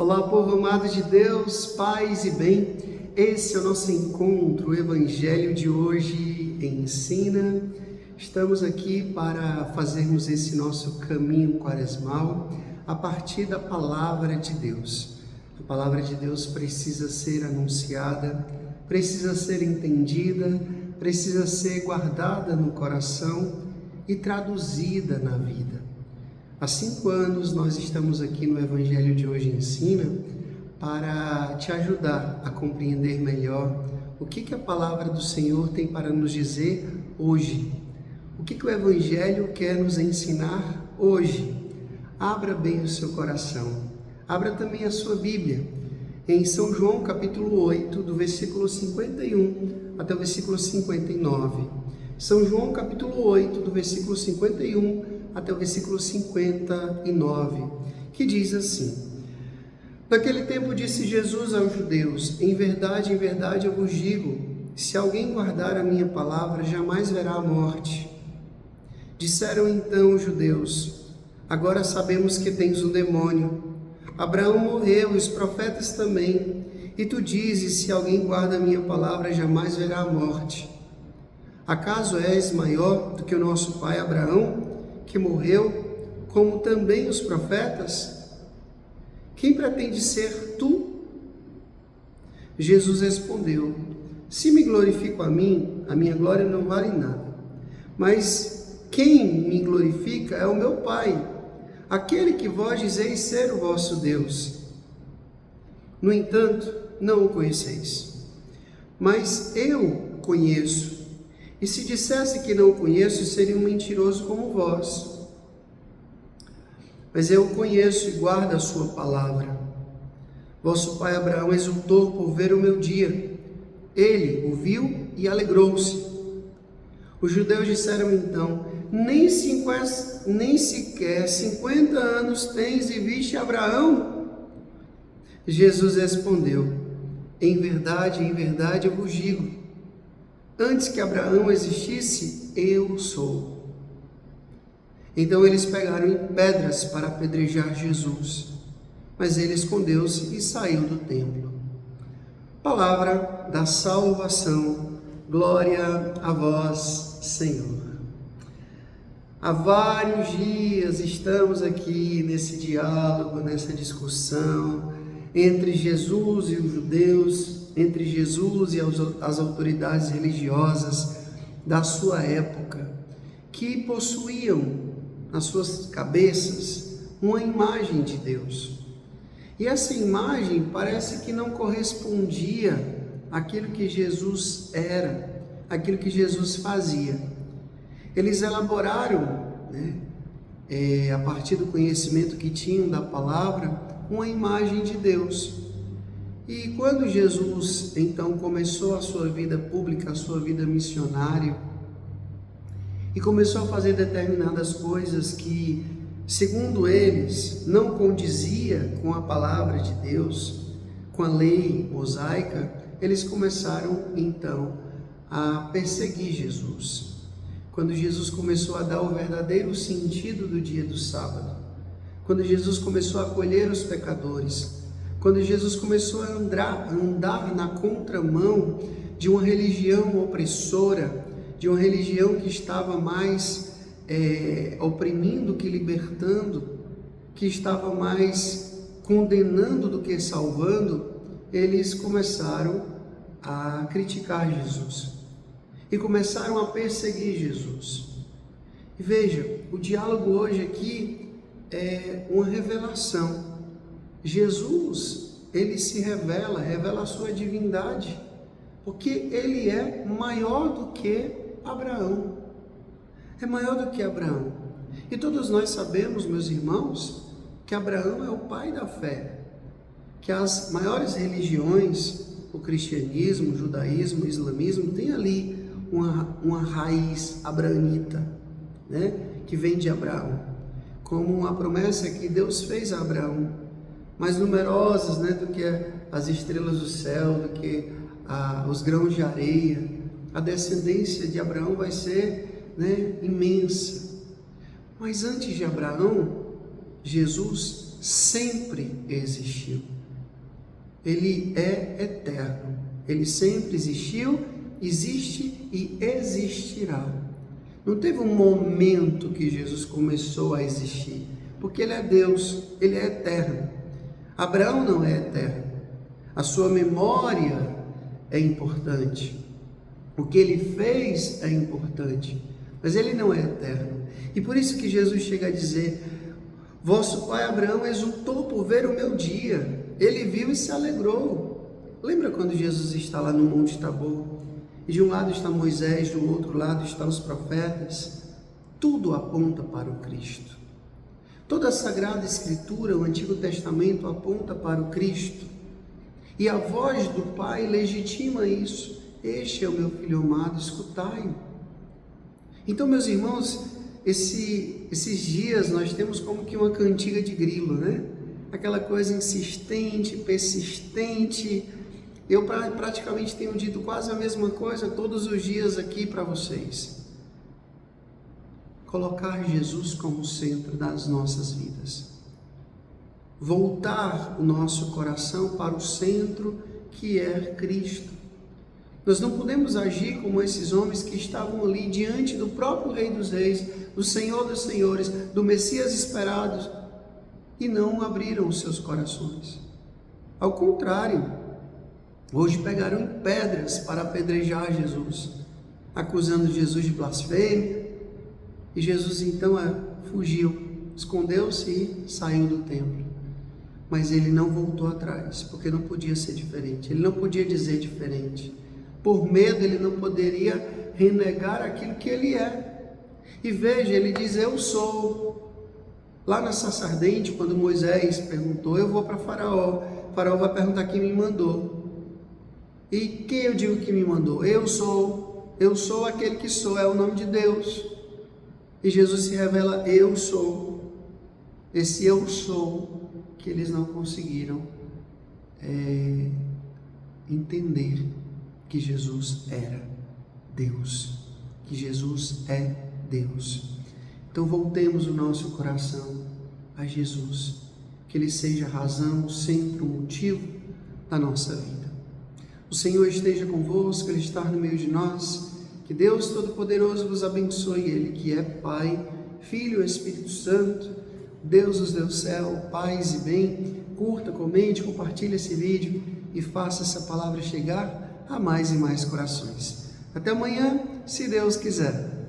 Olá, povo amado de Deus, paz e bem. Esse é o nosso encontro, o Evangelho de hoje ensina. Estamos aqui para fazermos esse nosso caminho quaresmal a partir da Palavra de Deus. A Palavra de Deus precisa ser anunciada, precisa ser entendida, precisa ser guardada no coração e traduzida na vida. Há 5 anos nós estamos aqui no Evangelho de hoje ensina para te ajudar a compreender melhor o que a palavra do Senhor tem para nos dizer hoje. O que o Evangelho quer nos ensinar hoje. Abra bem o seu coração. Abra também a sua Bíblia. Em São João capítulo 8, do versículo 51 até o versículo 59. São João capítulo 8, do versículo 51 até o versículo 59, que diz assim: Naquele tempo disse Jesus aos judeus: em verdade eu vos digo, se alguém guardar a minha palavra, jamais verá a morte. Disseram então os judeus: agora sabemos que tens um demônio. Abraão morreu e os profetas também, e tu dizes: se alguém guarda a minha palavra, jamais verá a morte. Acaso és maior do que o nosso pai Abraão, que morreu, como também os profetas? Quem pretende ser tu? Jesus respondeu: se me glorifico a mim, a minha glória não vale nada. Mas quem me glorifica é o meu Pai, aquele que vós dizeis ser o vosso Deus. No entanto, não o conheceis. Mas eu conheço. E se dissesse que não o conheço, seria um mentiroso como vós. Mas eu o conheço e guardo a sua palavra. Vosso pai Abraão exultou por ver o meu dia. Ele o viu e alegrou-se. Os judeus disseram então: nem sequer 50 anos tens e viste Abraão? Jesus respondeu: em verdade eu vos digo, antes que Abraão existisse, eu sou. Então eles pegaram em pedras para apedrejar Jesus, mas ele escondeu-se e saiu do templo. Palavra da salvação, glória a vós, Senhor. Há vários dias estamos aqui nesse diálogo, nessa discussão entre Jesus e os judeus, entre Jesus e as autoridades religiosas da sua época, que possuíam nas suas cabeças uma imagem de Deus. E essa imagem parece que não correspondia àquilo que Jesus era, àquilo que Jesus fazia. Eles elaboraram, a partir do conhecimento que tinham da palavra, uma imagem de Deus. E quando Jesus, então, começou a sua vida pública, a sua vida missionária, e começou a fazer determinadas coisas que, segundo eles, não condizia com a palavra de Deus, com a lei mosaica, eles começaram, então, a perseguir Jesus. Quando Jesus começou a dar o verdadeiro sentido do dia do sábado, quando Jesus começou a acolher os pecadores, quando Jesus começou a andar na contramão de uma religião opressora, de uma religião que estava mais oprimindo que libertando, que estava mais condenando do que salvando, eles começaram a criticar Jesus e começaram a perseguir Jesus. E veja, o diálogo hoje aqui é uma revelação. Jesus, ele se revela a sua divindade, porque ele é maior do que Abraão. É maior do que Abraão. E todos nós sabemos, meus irmãos, que Abraão é o pai da fé, que as maiores religiões, o cristianismo, o judaísmo, o islamismo, tem ali uma raiz abraanita, que vem de Abraão, como uma promessa que Deus fez a Abraão, mais numerosas, do que as estrelas do céu, do que os grãos de areia. A descendência de Abraão vai ser imensa. Mas antes de Abraão, Jesus sempre existiu. Ele é eterno. Ele sempre existiu, existe e existirá. Não teve um momento que Jesus começou a existir, porque Ele é Deus, Ele é eterno. Abraão não é eterno. A sua memória é importante. O que ele fez é importante, mas ele não é eterno. E por isso que Jesus chega a dizer: vosso pai Abraão exultou por ver o meu dia. Ele viu e se alegrou. Lembra quando Jesus está lá no Monte Tabor? E de um lado está Moisés, do outro lado estão os profetas. Tudo aponta para o Cristo. Toda a Sagrada Escritura, o Antigo Testamento, aponta para o Cristo. E a voz do Pai legitima isso. Este é o meu Filho amado, escutai-o. Então, meus irmãos, esses dias nós temos como que uma cantiga de grilo, né? Aquela coisa insistente, persistente. Eu praticamente tenho dito quase a mesma coisa todos os dias aqui para vocês. Colocar Jesus como centro das nossas vidas. Voltar o nosso coração para o centro que é Cristo. Nós não podemos agir como esses homens que estavam ali diante do próprio Rei dos Reis, do Senhor dos Senhores, do Messias esperado, e não abriram os seus corações. Ao contrário, hoje pegaram pedras para apedrejar Jesus, acusando Jesus de blasfêmia, e Jesus então fugiu, escondeu-se e saiu do templo. Mas ele não voltou atrás, porque não podia ser diferente, ele não podia dizer diferente. Por medo, ele não poderia renegar aquilo que ele é. E veja, ele diz: eu sou. Lá na sarça ardente, quando Moisés perguntou: eu vou para Faraó. Faraó vai perguntar quem me mandou. E quem eu digo que me mandou? Eu sou. Eu sou aquele que sou, é o nome de Deus. E Jesus se revela: eu sou. Esse eu sou que eles não conseguiram entender que Jesus era Deus, que Jesus é Deus. Então voltemos o nosso coração a Jesus, que Ele seja a razão, o centro, o motivo da nossa vida. O Senhor esteja convosco, Ele está no meio de nós. Que Deus Todo-Poderoso vos abençoe, Ele que é Pai, Filho e Espírito Santo, Deus nos deu céu, paz e bem. Curta, comente, compartilhe esse vídeo e faça essa palavra chegar a mais e mais corações. Até amanhã, se Deus quiser.